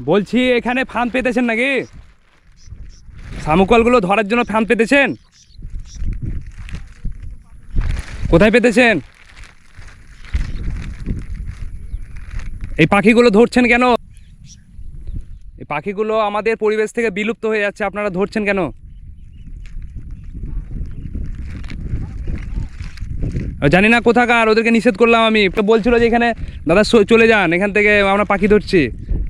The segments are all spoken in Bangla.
বলছি এখানে ফাঁদ পেতেছেন নাকি? শামুকলগুলো ধরার জন্য ফাঁদ পেতেছেন? কোথায় পেতেছেন? এই পাখিগুলো ধরছেন কেন? এই পাখিগুলো আমাদের পরিবেশ থেকে বিলুপ্ত হয়ে যাচ্ছে, আপনারা ধরছেন কেন? জানি না কোথাকার, ওদেরকে নিষেধ করলাম আমি। বলছিল যে এখানে দাদা চলে যান, এখান থেকে আমরা পাখি ধরছি।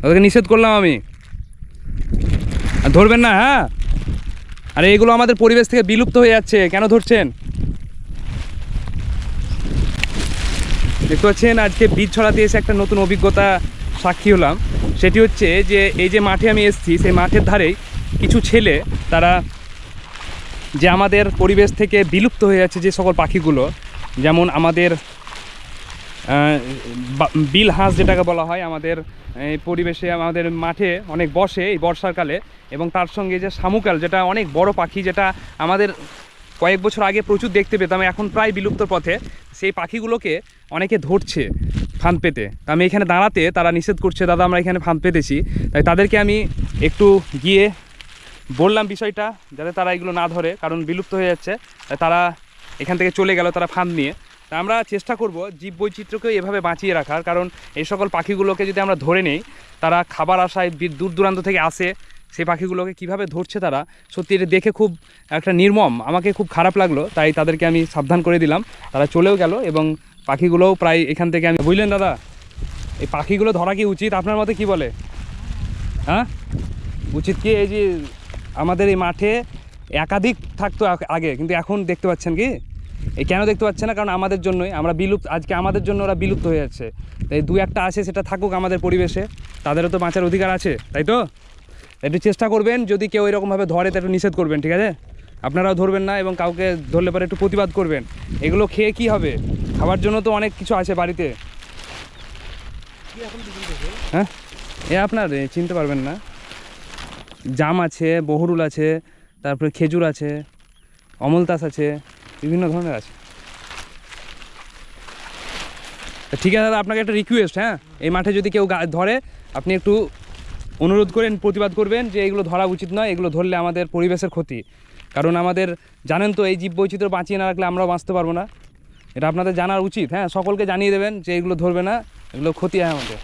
ওদেরকে নিষেধ করলাম আমি। আর ধরবেন না, হ্যাঁ? আরে এগুলো আমাদের পরিবেশ থেকে বিলুপ্ত হয়ে যাচ্ছে, কেন ধরছেন? দেখতে পাচ্ছেন আজকে বীজ ছড়াতে এসে একটা নতুন অভিজ্ঞতা সাক্ষী হলাম। সেটি হচ্ছে যে এই যে মাঠে আমি এসেছি, সেই মাঠের ধারেই কিছু ছেলে, তারা যে আমাদের পরিবেশ থেকে বিলুপ্ত হয়ে যাচ্ছে যে সকল পাখিগুলো, যেমন আমাদের বিল হাঁস যেটাকে বলা হয়, আমাদের এই পরিবেশে আমাদের মাঠে অনেক বসে এই বর্ষাকালে, এবং তার সঙ্গে যে শামুকাল, যেটা অনেক বড় পাখি, যেটা আমাদের কয়েক বছর আগে প্রচুর দেখতে পেতাম, এখন প্রায় বিলুপ্তর পথে, সেই পাখিগুলোকে অনেকে ধরছে ফাঁদ পেতে। তা আমি এখানে দাঁড়াতে তারা নিষেধ করছে, দাদা আমরা এখানে ফাঁদ পেতেছি। তাই তাদেরকে আমি একটু গিয়ে বললাম বিষয়টা, যাতে তারা এগুলো না ধরে, কারণ বিলুপ্ত হয়ে যাচ্ছে। তাই তারা এখান থেকে চলে গেল তারা ফাঁদ নিয়ে। তা আমরা চেষ্টা করব জীববৈচিত্র্যকে এভাবে বাঁচিয়ে রাখার, কারণ এই সকল পাখিগুলোকে যদি আমরা ধরে নেই, তারা খাবার আশায় দূর দূরান্ত থেকে আসে, সেই পাখিগুলোকে কিভাবে ধরছে তারা, সত্যি এটা দেখে খুব একটা নির্মম, আমাকে খুব খারাপ লাগলো। তাই তাদেরকে আমি সাবধান করে দিলাম, তারা চলেও গেল, এবং পাখিগুলোও প্রায় এখান থেকে আমি, বুঝলেন দাদা, এই পাখিগুলো ধরা কি উচিত আপনার মতে, কি বলে? হ্যাঁ, উচিত কি? এই যে আমাদের এই মাঠে একাধিক থাকতো আগে, কিন্তু এখন দেখতে পাচ্ছেন কি? এই কেন দেখতে পাচ্ছে না? কারণ আমাদের জন্যই, আমরা বিলুপ্ত, আজকে আমাদের জন্য ওরা বিলুপ্ত হয়ে যাচ্ছে। তাই দু একটা আছে, সেটা থাকুক আমাদের পরিবেশে, তাদেরও তো বাঁচার অধিকার আছে, তাই তো? একটু চেষ্টা করবেন, যদি কেউ এরকমভাবে ধরে তো একটু নিষেধ করবেন, ঠিক আছে? আপনারাও ধরবেন না, এবং কাউকে ধরলে পরে একটু প্রতিবাদ করবেন। এগুলো খেয়ে কি হবে? খাবার জন্য তো অনেক কিছু আছে বাড়িতে। হ্যাঁ, এ আপনার চিনতে পারবেন না, জাম আছে, বহরুল আছে, তারপরে খেজুর আছে, অমলতাস আছে, বিভিন্ন ধরনের আছে। ঠিক আছে দাদা, আপনাকে একটা রিকোয়েস্ট, হ্যাঁ, এই মাঠে যদি কেউ ধরে, আপনি একটু অনুরোধ করেন, প্রতিবাদ করবেন যে এগুলো ধরা উচিত নয়, এগুলো ধরলে আমাদের পরিবেশের ক্ষতি। কারণ আমাদের জানেন তো, এই জীববৈচিত্র্য বাঁচিয়ে না রাখলে আমরাও বাঁচতে পারবো না। এটা আপনাদের জানার উচিত, হ্যাঁ, সকলকে জানিয়ে দেবেন যে এগুলো ধরবে না, এগুলো ক্ষতি হয় আমাদের।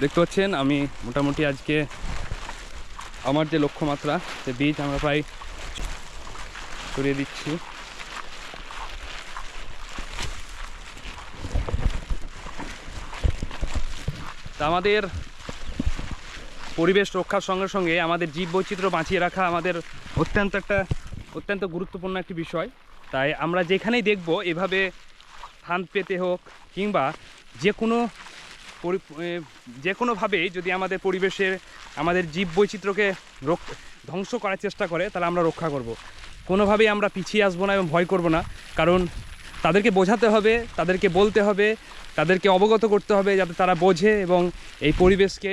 দেখতে পাচ্ছেন আমি মোটামুটি আজকে আমার যে লক্ষ্যমাত্রা, সে বীজ আমরা প্রায় ছড়িয়ে দিচ্ছি। তা আমাদের পরিবেশ রক্ষার সঙ্গে সঙ্গে আমাদের জীববৈচিত্র্য বাঁচিয়ে রাখা আমাদের অত্যন্ত গুরুত্বপূর্ণ একটি বিষয়। তাই আমরা যেখানেই দেখব এভাবে ফাঁদ পেতে হোক, কিংবা যে কোনোভাবেই যদি আমাদের পরিবেশের, আমাদের জীববৈচিত্র্যকে ধ্বংস করার চেষ্টা করে, তাহলে আমরা রক্ষা করব। কোনোভাবেই আমরা পিছিয়ে আসবো না এবং ভয় করব না। কারণ তাদেরকে বোঝাতে হবে, তাদেরকে বলতে হবে, তাদেরকে অবগত করতে হবে, যাতে তারা বোঝে এবং এই পরিবেশকে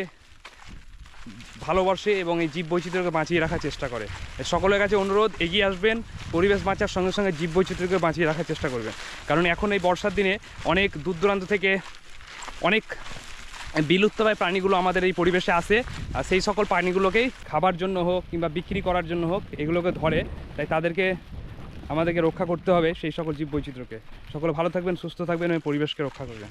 ভালোবাসে এবং এই জীববৈচিত্র্যকে বাঁচিয়ে রাখার চেষ্টা করে। সকলের কাছে অনুরোধ, এগিয়ে আসবেন, পরিবেশ বাঁচার সঙ্গে সঙ্গে জীববৈচিত্র্যকে বাঁচিয়ে রাখার চেষ্টা করবেন। কারণ এখন এই বর্ষার দিনে অনেক দূর দূরান্ত থেকে অনেক বিলুপ্তপ্রায় প্রাণীগুলো আমাদের এই পরিবেশে আসে, আর সেই সকল প্রাণীগুলোকেই খাবার জন্য হোক কিংবা বিক্রি করার জন্য হোক, এগুলোকে ধরে। তাই তাদেরকে আমাদেরকে রক্ষা করতে হবে, সেই সকল জীববৈচিত্র্যকে। সকলে ভালো থাকবেন, সুস্থ থাকবেন এবং পরিবেশকে রক্ষা করবেন।